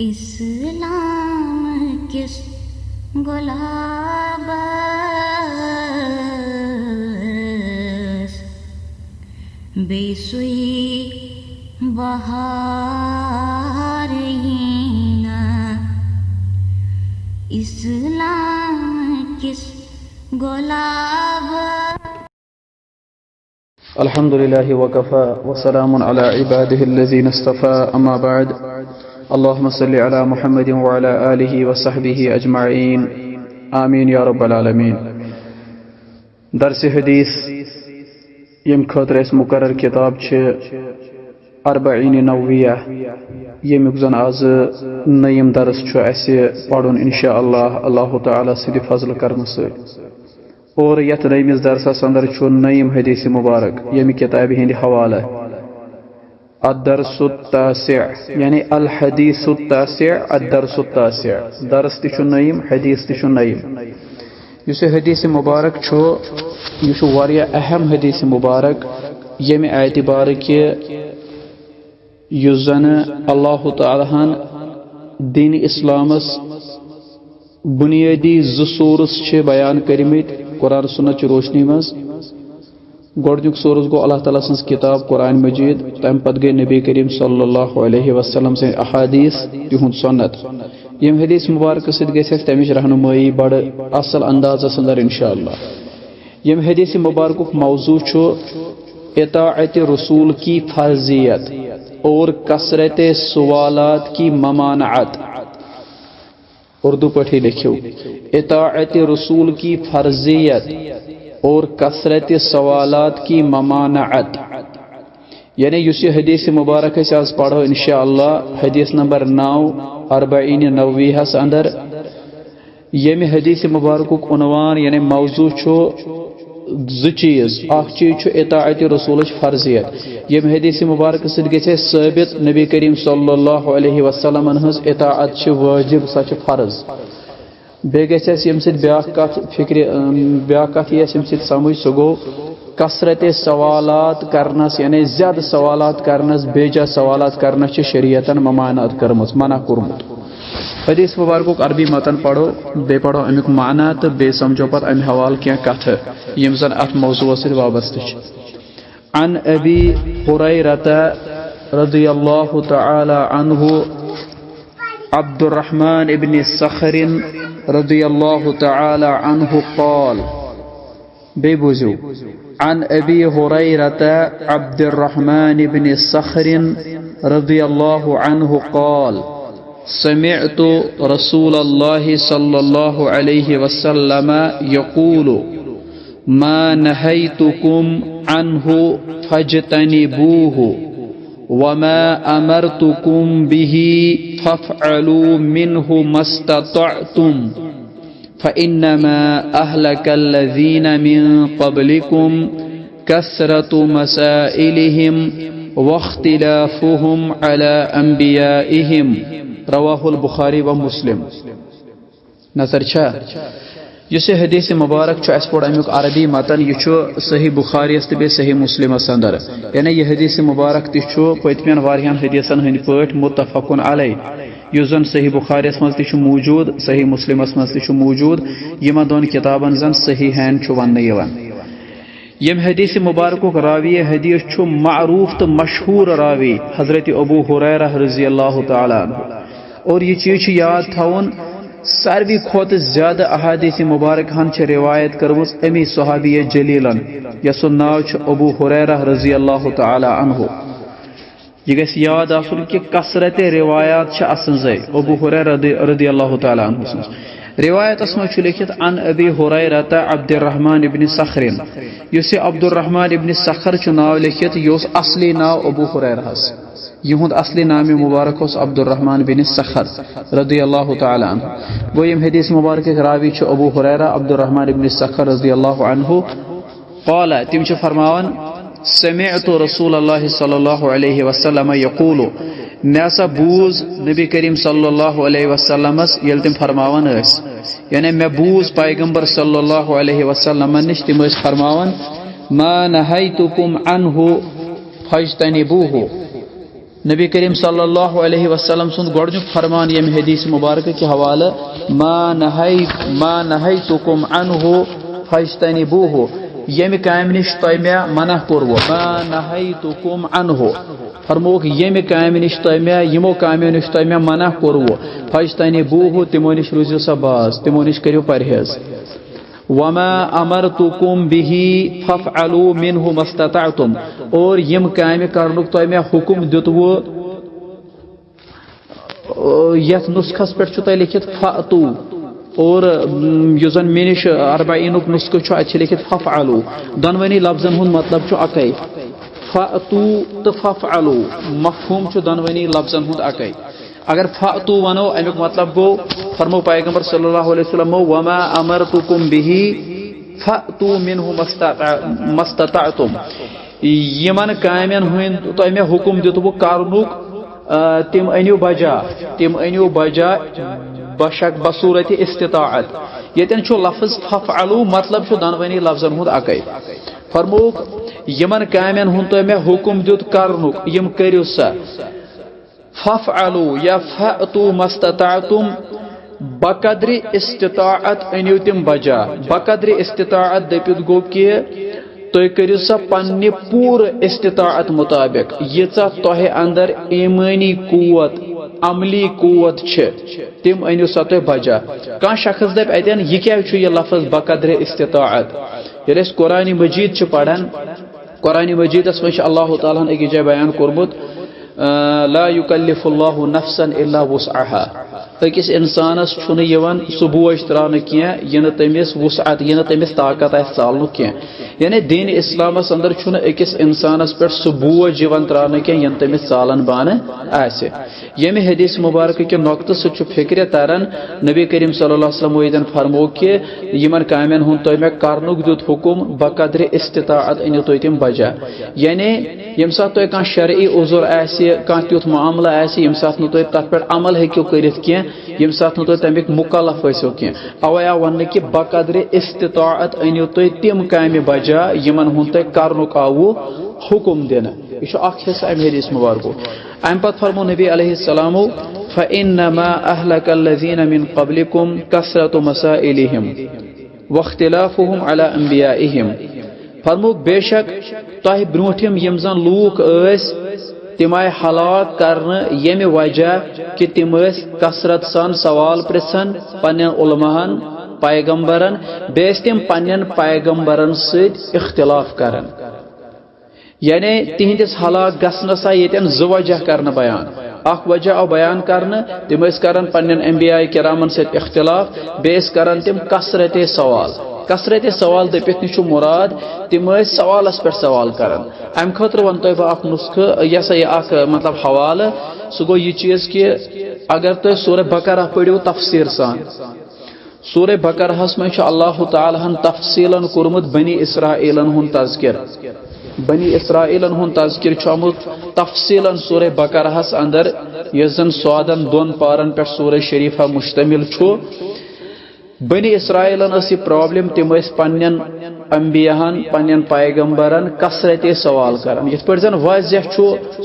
اسلام کس گلابس بیٚیہِ سُے بہار یِینا اسلام کس گلابس. الحمد لله وكفى وسلام على عباده الذين اصطفى أما بعد اللهم صل على محمد وعلى آله وصحبه أجمعين آمين يا رب العالمين. درس حدیث یم خاطر اس مقرر کتاب چھ اربعین نوویہ یمیک زن آز نیم درس چھ اسہ پڑھن انشاءاللہ اللہ تعالی سید فضل کرم سۭتۍ. اور یت نئیمس درسس اندر چھ نیم حدیث مبارک یمی کتاب ہند حوالہ الدرس التاسع یعنی الحدیث التاسع الدرس التاسع. درس تہ چھ نیم حدیث تہ چھ نیم. یس حدیث مبارک چھ یہ واریاہ اہم حدیث مبارک یمی اعتبار کہ یس زن اللہ تعالی ہن دین اسلامس بنیادی زٕ سورس چھ بیان کرمت قرآن سنت چہ روشنی مز. گۄڈنیُک سورس گو اللہ تعالیٰ سٕنٛز کتاب قرآن مجید، تمہ پتہٕ گٔے نبی کریم صلی اللہ علیہ وسلم سٕنٛدۍ احادیث تہنٛد سنت. یم حدیث مبارک سۭتۍ گژھِ اسہِ تمِچ رہنمائی بڑٕ اصل اندازس اندر انشاءاللہ. یم حدیث مبارکُک موضوع چھُ اطاعت رسول کی فرضیت اور کثرت سوالات کی ممانعت. اردو پٹھی لکھو اطاعت رسول کی فرضیت اور کثرت سوالات کی ممانعت. یعنی یس یہ حدیث مبارک اس آز پڑھو انشاءاللہ حدیث نمبر 9 اربعین نوویہس اندر. یمی حدیث مبارکُک عنوان یعنی موضوع چھو زٕ چیز. اکھ چیز چھُ اطاعت رسولچ فرضیت. یم حدیث مبارک سۭتۍ گژھِ اسہِ ثٲبت نبی کریم صلی اللہ علیہ وسلم ہنٛز اطاعت چھِ واجب، سۄ چھِ فرض. بیٚیہِ گژھِ اسہِ ییٚمہِ سۭتۍ بیٛاکھ کتھ فکرِ بیٛاکھ کتھ یی اسہِ ییٚمہِ سۭتۍ سمجھ سُہ گوٚو کثرت سوالات کرنس یعنی زیادٕ سوالات کرنس بیجا سوالات کرنس چھِ شریعتن ممانعت کٔرمٕژ، منع کوٚرمُت. حدیث مبارکُک عربی متن پڑھو بیٚیہِ پڑھو امیُک معنی تہٕ بیٚیہِ سمجھو پتہٕ امہِ حوالہٕ کینٛہہ کتھٕ یم زن اتھ موضوعس سۭتۍ وابستہٕ چھِ. عن ابی ہریرۃ رضی اللہ تعالی عنہ عبد الرحمن ابن صخر رضی اللہ تعالی عنہ قال. بیٚیہِ بوٗزِو عن ابی ہریرۃ عبد الرحمن ابن صخر رضی اللہ عنہ قال سمعت رسول اللہ صلی اللہ علیہ وسلم یقول ما نهيتكم عنه فاجتنبوه وما أمرتكم به فافعلوا منه ما استطعتم فإنما أهلك الذين من قبلكم كثرة مسائلهم واختلافهم على أنبيائهم رواہ البخاری و مسلم. نظر چھا یس یہ حدیث مبارک چھ اس پڑھ امیک عربی متن یہ چھ صحیح بخاری است بیٚیہِ صحیح مسلم اندر. یعنی یہ حدیث مبارک تہ چھ پٔتمٮ۪ن واریاہن حدیثن ہٕنٛدۍ پٲٹھۍ متفقن علیہ یُس زن صحیح بخاری یس منٛز تہ چھُ موجود صحیح مسلمس منٛز تہ چھُ موجود یمن دۄن کتابن زن صحیح ہین چھُ وننہٕ یوان. یم حدیث مبارکُک راوی حدیث چھُ معروف تو مشہور راوی حضرت ابو ہریرہ رضی اللہ تعالی عنہ. اور یہ چیز یاد تھاؤن ساروی کھوتہ زیادہ احادیث مبارک ہن چھ روایت کرمز امی صحابی جلیلن یس ناو چھ ابو ہریرہ رضی اللہ تعالی عنہ. یہ گژھِ یاد آسن کہ کثرت روایات چھ اسنزے ابو ہریرہ رضی اللہ تعالی عنہ سنز. روایت اسمہ چھ لکھت عن ابی ہریرہ عبد الرحمن ابن صخر. یس عبد الرحمن ابن صخر چھ ناو لکھت یہ اصلی ناو ابو ہریرہ یہند اصلی نام مبارک اس عبد الرحمن بن صخر رضی اللہ تعالی عنہ. گو یم حدیث مبارک راوی چھ ابو ہریرہ عبد الرحمن بن صخر رضی اللہ عنہ قال تم چھ فرماون سمعت رسول اللہ صلی اللہ علیہ وسلم یقول ناسا بوز نبی کریم صلی اللہ علیہ وسلم یل تم فرماون اس یعنی میں بوز پیغمبر صلی اللہ علیہ وسلم نش تم فرماون ما نهیتکم عنه فاجتنبوه نبی کریم صلی اللہ علیہ وسلم سند گۄڈنیُک فرمان ییٚمہِ حدیث مبارکہ کے حوالہ ما نہیتکم عنہ فاجتنبوہ، ییٚمہِ کامہِ نِش تۄہہِ مےٚ منع کوٚروٕ، ما نہیتکم عنہ، فرموک ییٚمہِ کامہِ نِش تۄہہِ مےٚ یِمو کامیو نِش تۄہہِ مےٚ منع کوٚروٕ، فاجتنبوہ، تِمو نِش روٗزِو سا باز، تِمو نِش کٔرِو پرہیز، وما امرتکم بہ فافعلوا منہ ما استطعتم، اور یم کامہِ کرنُک تۄہہِ مےٚ حکم دیُتوٕ یتھ نسخس پٮ۪ٹھ چھُ تۄہہِ لیکھِتھ فأتو، اور یُس زن مےٚ نِش اربعینُک نسخہٕ چھُ اتہِ چھِ لیکھِتھ فافعلوا، دۄنوٕنی لفظن ہُنٛد مطلب چھُ اکے، فأتو تہٕ فافعلوا مفہوم چھُ دۄنوٕنی لفظن ہُنٛد اکے۔ اگر فأتو ونو امیُک مطلب گوٚو، فرمو پیغمبر صلی اللہ علیہ وسلم وما امرتکم بہ فأتو منہ ما استطعتم، یمن کامین ہُنٛد تۄہہِ مےٚ حکم دیُتوٕ کرنُک تِم أنِو بجا بشک بصورت استطاعت، ییٚتٮ۪ن چھُ لفظ فافعلوا مطلب چھُ دۄنوٕنی لفظن ہُنٛد اکے، فرموک یمن کامین ہُنٛد تۄہہِ مےٚ حکم دیُت کرنُک یم کٔرِو سا، فافعلوا یا فأتو ما استطعتم، بقدر استطاعت أنِو تِم بجا، بقدر استطاعت دٔپِتھ گوٚو کہِ تُہۍ کٔرِو سا پننہِ پوٗرٕ استطاعت مطابق، ییٖژاہ تۄہہِ اندر ایمٲنی قوت عملی قوت چھِ تِم أنِو سا تُہۍ بجا۔ کانٛہہ شخص دپہِ اتٮ۪ن یہِ کیٛازِ چھُ یہِ لفظ بقدر استطاعت؟ ییٚلہِ أسۍ قرآن مجیٖد چھِ پران، قرآن مجیٖدس منٛز چھُ اللہ تعالیٰ ہن أکِس جایہِ بیان کوٚرمُت لا یکلف اللہ نفسا الا وسعها، أکِس انسانس چھُنہٕ یِوان سُہ بوج تراونہٕ کینٛہہ یہِ نہٕ تٔمِس وسعت، یہِ نہٕ تٔمِس طاقت آسہِ ژالنُک کینٛہہ، یعنی دین اسلامس اندر چھُنہٕ أکِس انسانس پٮ۪ٹھ سُہ بوج یِوان تراونہٕ کینٛہہ یہِ نہٕ تٔمِس ژالن بانہٕ آسہِ۔ ییٚمہِ حدیث مبارکہ کہِ نۄقطہٕ سۭتۍ چھُ فکرِ تران نبی کریم صلی اللہ علیہ وسلم ییٚتٮ۪ن فرمو کہِ یِمن کامین ہُنٛد تۄہہِ مےٚ کرنُک دیُت حکم بقدر استطاعت أنِو تُہۍ تِم بجا، یعنی ییٚمہِ ساتہٕ تۄہہِ کانٛہہ شرعی عذر آسہِ، کانٛہہ تیُتھ معاملہٕ آسہِ ییٚمہِ ساتہٕ نہٕ تُہۍ تتھ پٮ۪ٹھ عمل ہیٚکِو کٔرِتھ کینٛہہ، ییٚمہِ ساتہٕ نہٕ تُہۍ تمیُک مُکلف ٲسِو کینٛہہ، اوے آو وننہٕ کہِ بقدر استطاعت أنِو تُہۍ تِم کامہِ بجا یِمن ہُنٛد تۄہہِ کرنُک آوٕ حکم دِنہٕ، یہِ چھُ اکھ حصہٕ امہِ حدیث مبارکُک۔ امہِ پتہٕ فرمو نبی علیہ السلام فإنما أهلك الذين من قبلكم كثرة مسائلهم واختلافهم على أنبيائهم، فرموک بے شک تۄہہِ برونٛٹھِم یِم زن لوٗکھ ٲسۍ تِم آیہِ ہلاک کرنہٕ ییٚمہِ وجہ کہِ تِم ٲسۍ کثرت سان سوال پرژھان پننٮ۪ن علماہن پیغمبرن، بیٚیہِ ٲسۍ تِم پننٮ۪ن پیغمبرن سۭتۍ اختلاف کران، یعنی تِہنٛدِس ہلاک گژھنس آیہِ ییٚتٮ۪ن زٕ وجہ کرنہٕ بیان، اکھ وجہ آو بیان کرنہٕ تِم ٲسۍ کران پننٮ۪ن انبیاء کرامن سۭتۍ اختلاف، بیٚیہِ ٲسۍ کران تِم کثرت سوال، کثرت سوال دٔپِتھ نہِ چھُ مراد تِم ٲسۍ سوالس پٮ۪ٹھ سوال کران۔ امہِ خٲطرٕ ونہٕ تۄہہِ بہٕ اکھ نسخہٕ، یہِ ہسا یہِ اکھ مطلب حوالہٕ، سُہ گوٚو یہِ چیٖز کہِ اگر تُہۍ سورہ بقرہ پٔرِو تفصیٖل سان، سورہ بقرہس منٛز چھُ اللہ تعالیٰ ہن تفصیٖلن کوٚرمُت بنی اسرائیلن ہُنٛد تذکر، بنی اسرائیلن ہُنٛد تذکر چھُ آمُت تفصیٖلن سورہ بقرہس اندر، یُس زن سودن دۄن پارن پٮ۪ٹھ سورہ شریفہ مشتمل چھُ۔ بنی اسرائیلن ٲس یہِ پرابلم، تِم ٲسۍ پننٮ۪ن انبیاہن پننٮ۪ن پیغمبرن کثرت سوال کران، یِتھ پٲٹھۍ زن واضح چھُ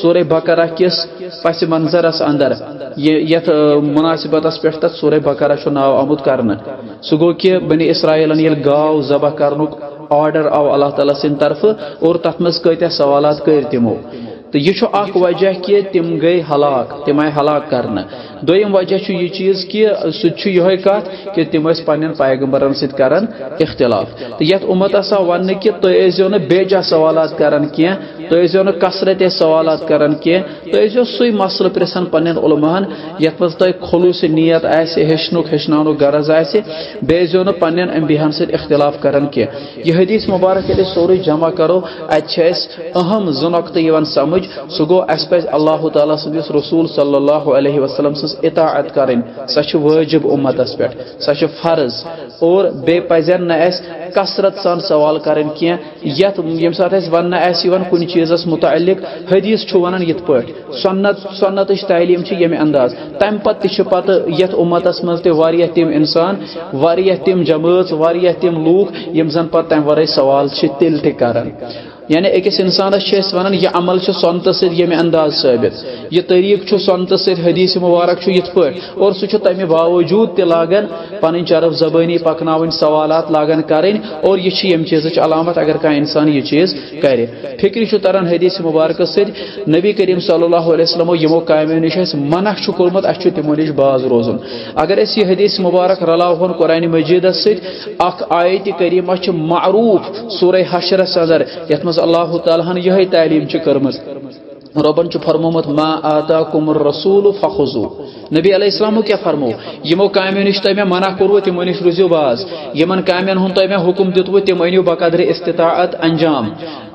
سورہ بقرہ کِس پس منظرس اندر، یتھ مناسبتس پٮ۪ٹھ تتھ سورہ بقرہ چھُ ناو آمُت کرنہٕ، سُہ گوٚو کہِ بنی اسرائیلن ییٚلہِ گاو ذبح کرنُک آرڈر آو اللہ تعالیٰ سٕنٛدِ طرفہٕ اور تتھ منٛز کۭتیاہ سوالات کٔرۍ تِمو، تہٕ یہِ چھُ اکھ وجہ کہِ تِم گٔے ہلاک، تِم آیہِ ہلاک کرنہٕ۔ دوٚیِم وجہ چھُ یہِ چیٖز کہِ سُہ تہِ چھُ یِہوے کتھ کہِ تِم ٲسۍ پننٮ۪ن پیغمبرن سۭتۍ کران اختلاف، تہٕ یتھ اُمتس آو وننہٕ کہِ تُہۍ ٲسۍزیو نہٕ بیجا سوالات کران کینٛہہ، تُہۍ ٲسۍزیو نہٕ کثرت سوالات کران کینٛہہ، تُہۍ ٲسۍزیو سُے مسلہٕ پرژھان پننٮ۪ن علماہن یتھ منٛز تۄہہِ خلوٗص نیت آسہِ، ہیٚچھناونُک غرض آسہِ، بیٚیہِ ٲسۍزیو نہٕ پننٮ۪ن انبیاہن سۭتۍ اختلاف کران کینٛہہ۔ یہِ حدیث مبارک ییٚلہِ أسۍ سورُے جمع کرو اتہِ چھِ اَسہِ اہم زٕ نۄقطہٕ یِوان سمجھ، سُہ گوٚو اسہِ پزِ اللہ تعالیٰ سٕنٛدِس رسول صلی اللہ علیہ وسلم سٕنٛز اطاعت کرٕنۍ، سۄ چھِ وٲجب اُمتس پٮ۪ٹھ، سۄ چھِ فرض، اور بیٚیہِ پزن نہٕ اسہِ کثرت سان سوال کرٕنۍ کینٛہہ، یتھ ییٚمہِ ساتہٕ اسہِ وننہٕ آسہِ یِوان کُنہِ چیٖزس متعلق حدیث چھُ ونان یِتھ پٲٹھۍ، سنتٕچ تعلیٖم چھِ ییٚمہِ انداز، تمہِ پتہٕ تہِ چھِ پتہٕ یتھ اُمتس منٛز تہِ واریاہ تِم انسان، واریاہ تِم جمٲژ، واریاہ تِم لوٗکھ یِم زن پتہٕ تمہِ ورٲے سوال چھِ تیٚلہِ تہِ کران۔ یعنی أکِس اِنسانس چھِ أسۍ وَنان یہِ عمل چھُ سۄنتہٕ سۭتۍ ییٚمہِ انداز ثٲبت یہِ طریٖقہٕ چھُ سۄنتہٕ سۭتۍ حدیث مبارک چھُ یِتھ پٲٹھۍ اور سُہ چھُ تَمہِ باوجوٗد تہِ لاگان پنٕنۍ چرب زبٲنی پکناوٕنۍ سوالات لاگان کَرٕنۍ اور یہِ چھِ ییٚمہِ چیٖزٕچ علامت اگر کانٛہہ اِنسان یہِ چیٖز کرِ فکرِ چھُ تران حدیث مبارکس سۭتۍ نبی کریم صلی اللہ علیہ وسلمو یِمو کامیو نِش اَسہِ منع چھُ کوٚرمُت اَسہِ چھُ تِمو نِش باز روزُن اگر أسۍ یہِ حدیث مبارک رلاوہون قرآنِ مجیدس سۭتۍ اکھ آیتِ کریٖمہ چھِ معروٗف سورہ حشرس اندر یتھ منٛز اللہ تعالیٰ ہن یِہے تعلیٖم چھِ کٔرمٕژ رۄبن چھُ فرمومُت ما آتاکُم الرسوٗل فخُذوٗ نبی علیہ السلامو کیٛاہ فرمو یِمو کامیو نِش تۄہہِ مےٚ منع کوٚروٕ تِمو نِش روٗزِو باز یِمن کامٮ۪ن ہُنٛد تۄہہِ مےٚ حُکُم دیُتوٕ تِم أنِو بقدرِ استطاعت انجام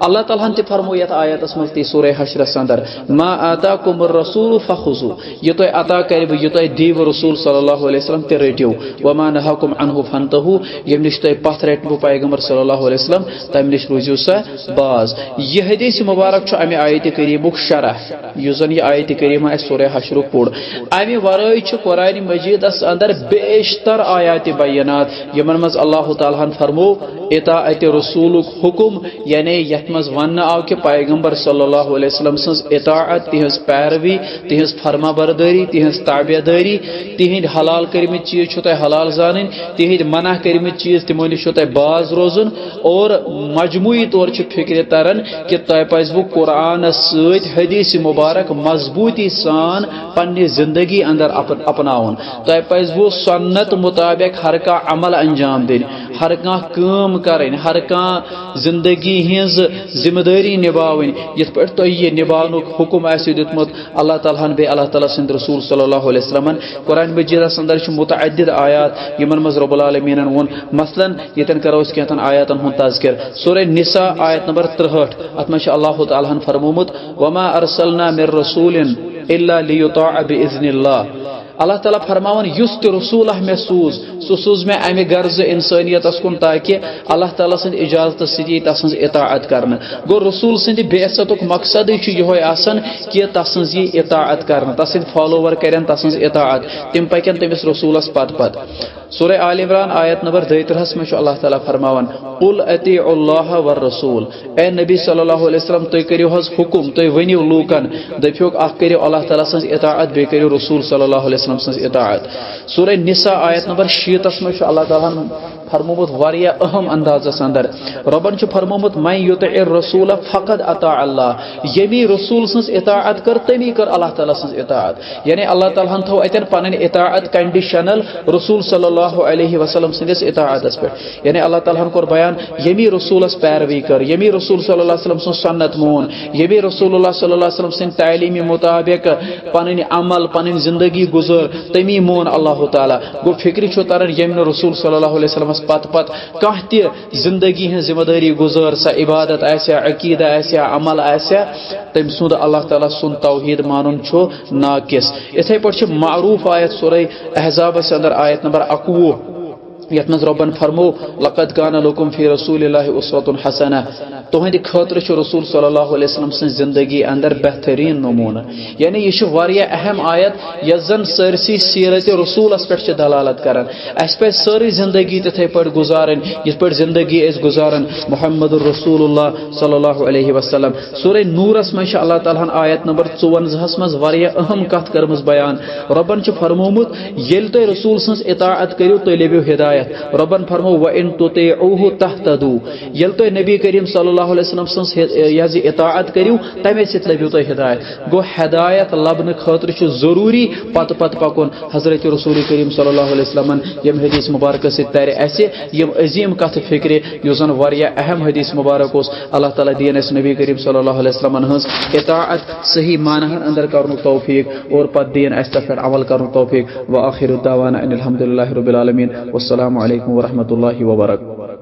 اللہ تعالیٰ ہن تہِ فرمو یتھ آیتس منٛز تی سورہ حشرس اندر ما آتاکُم الرسوٗل فخُذوٗ یہِ تۄہہِ عطا کرِوٕ یہِ تۄہہِ دیٖوٕ رسوٗل صلی اللہ علیہ وسلم تہِ رٔٹِو وما نہاکُم عنہُ فانتہوٗ ییٚمہِ نِش تۄہہِ پتھ رٔٹوٕ پیغمبر صلی اللہ علیہ وسلم تمہِ نِش روٗزِو سا باز یہِ حدیث مبارک چھُ امہِ آیتِ کریٖمُک شرح یُس زن یہِ آیتِ کریٖمہ اسہِ سورہ حشرُک پوٚر امہِ ورٲے چھُ قرآنِ مجیدس اندر بیشتر آیاتِ بینات یِمن منٛز اللہ تعالیٰ ہن فرمو اطاعتِ رسوٗلُک حُکم یعنی یتھ منٛز وننہٕ آو کہِ پیغمبر صلی اللہ علیہ وسلم سٕنٛز اطاعت تِہنٛز پیروی تِہنٛز فرما بردٲری تِہنٛز تابعدٲری تِہنٛدۍ حلال کٔرمٕتۍ چیٖز چھُو تۄہہِ حلال زانٕنۍ تِہنٛدۍ منع کٔرمٕتۍ چیٖز تِمو نِش چھُو تۄہہِ باز روزُن اور مجموعی طور چھُ فکرِ تران کہِ تۄہہِ پزوٕ قرآنس سۭتۍ حدیث مبارک مضبوٗطی سان پننہِ زندگی اندر اپناوُن تۄہہِ پزوٕ سنت مطابق ہر کانٛہہ عمل انجام دِنۍ ہر کانٛہہ کٲم کرٕنۍ ہر کانٛہہ زندگی ہٕنٛز ذمہٕ دٲری نباوٕنۍ یِتھ پٲٹھۍ تۄہہِ یہِ نباونُک حُکم آسہِ دیُتمُت اللہ تعالیٰ ہن بیٚیہِ اللہ تعالیٰ سٕنٛدِ رسوٗل صلی اللہ علیہ وسلمن قرآنِ مجیدس اندر چھُ متعدد آیات یِمن منٛز رب العالمیٖنن ووٚن مثلاً ییٚتٮ۪ن کرو أسۍ کینٛژن آیاتن ہُنٛد تذکر سورہ نساء آیت نمبر 63 اتھ منٛز چھُ اللہ تعالیٰ ہن فرمومُت وما ارسلنا من رسول الا ليطاع باذن الله اللہ تعالیٰ فرماون یُس تہِ رسوٗلہ مےٚ سوٗز سُہ سوٗز مےٚ امہِ غرضہٕ انسٲنیتس کُن تاکہِ اللہ تعالیٰ سٕنٛدِ اجازتہٕ سۭتۍ یی تس سٕنٛز اطاعت کرنہٕ گوٚو رسوٗل سٕنٛدِ بعثتُک مقصدٕے چھُ یِہوے آسان کہِ تس سٕنٛز یی اطاعت کرنہٕ تس سٕنٛدۍ فالوور کرن تس سٕنٛز اطاعت تِم پکن تٔمِس رسوٗلس پتہٕ پتہٕ سورہ آل عمران آیت نمبر 32 منٛز چھُ اللہ تعالیٰ فرماوان قل اطیعوا اللہ والرسول اے نبی صلی اللہ علیہ وسلم تُہۍ کٔرِو حظ حُکم تُہۍ ؤنِو لوٗکن دٔپۍہوکھ اکھ کٔرِو اللہ تعالیٰ سٕنٛز اطاعت بیٚیہِ کٔرِو رسوٗل صلی اللہ علیہ وسلم سٕنٛز اطاعت سورہ نساء آیت نمبر 60 منٛز چھُ اللہ تعالیٰ ہن فرمومُت واریاہ اہم اندازس اندر رۄبن چھُ فرمومُت من یُطع الرسوٗل فقد اطاع اللہ ییٚمی رسوٗل سٕنٛز اطاعت کٔر تٔمی کٔر اللہ تعالیٰ سٕنٛز اطاعت یعنی اللہ تعالیٰ ہن تھوٚو اتٮ۪ن پنٕنۍ اطاعت کنڈیشنل رسوٗل صلی اللہ علیہ وسلم سٕنٛدِس اطاعتس پٮ۪ٹھ یعنی اللہ تعالیٰ ہن کوٚر بیان ییٚمی رسوٗلس پیروی کٔر ییٚمی رسوٗل صلی اللہ علیہ وسلم سٕنٛز سنت مون ییٚمی رسول اللہ صلی اللہ علیہ وسلم سٕنٛدِ تعلیٖمہِ مطابق پنٕنۍ عمل پنٕنۍ زندگی گُزٲر تٔمی مون اللہ تعالیٰ گوٚو فکرِ چھُ تران ییٚمہِ نہٕ رسوٗل صلی اللہ علیہ وسلمس پتہٕ پتہٕ کانٛہہ تہِ زندگی ہٕنٛز ذمہٕ دٲری گُزٲر سۄ عبادت آسیا عقیدہ آسیا عمل آسیا تٔمۍ سُنٛد اللہ تعالیٰ سُنٛد توحیٖد مانُن چھُ ناقص یِتھے پٲٹھۍ چھِ معروٗف آیت سورہ احزابس اندر آیت نمبر 21 یتھ منٛز رۄبن فرمو لقد کان لکم فی رسول اللہ اسوۃ حسنہ تُہنٛدِ خٲطرٕ چھُ رسول صلی اللہ علیہ وسلم سٕنٛز زندگی اندر بہترین نمونہٕ یعنی یہِ چھُ واریاہ اہم آیت یۄس زن سٲرسٕے سیرتِ رسوٗلس پٮ۪ٹھ چھِ دلالت کران اسہِ پزِ سٲرٕے زندگی تِتھے پٲٹھۍ گُزارٕنۍ یِتھ پٲٹھۍ زندگی ٲسۍ گُزاران محمد رسول اللہ صلی اللہ علیہ وسلم سورہ نورس منٛز چھِ اللہ تعالیٰ ہن آیت نمبر 54 منٛز واریاہ اہم کتھ کٔرمٕژ بیان رۄبن چھُ فرمومُت ییٚلہِ تُہۍ رسوٗل سٕنٛز اطاعت کٔرِو تُہۍ لٔبِو ہدایت رۄبن فرمو وَإِن تُطِیعوٗهُ تَهْتَدوٗ ییٚلہِ تُہۍ نبی کریم صلی اللہ علیہ وسلم سٕنٛز یہِ اطاعت کٔرِو تمے سۭتۍ لٔبِو تُہۍ ہدایت گوٚو ہدایت لبنہٕ خٲطرٕ چھُ ضروٗری پتہٕ پتہٕ پکُن حضرت رسول کریم صلی اللہ علیہ وسلمن یِم حدیث مبارکس سۭتۍ ترِ اسہِ یِم عظیٖم کتھٕ فکرِ یُس زن واریاہ اہم حدیث مبارک اوس اللہ تعالیٰ دِیِن اسہِ نبی کریم صلی اللہ علیہ وسلمن ہٕنٛز اطاعت صحیح معناہن اندر کرنُک توفیق اور پتہٕ دِیِن اسہِ تتھ پٮ۪ٹھ عمل کرنُک توفیق وآخر دعوانا ان الحمد للہ رب العالمین والسلام علیکم ورحمۃ اللہ وبرکاتہ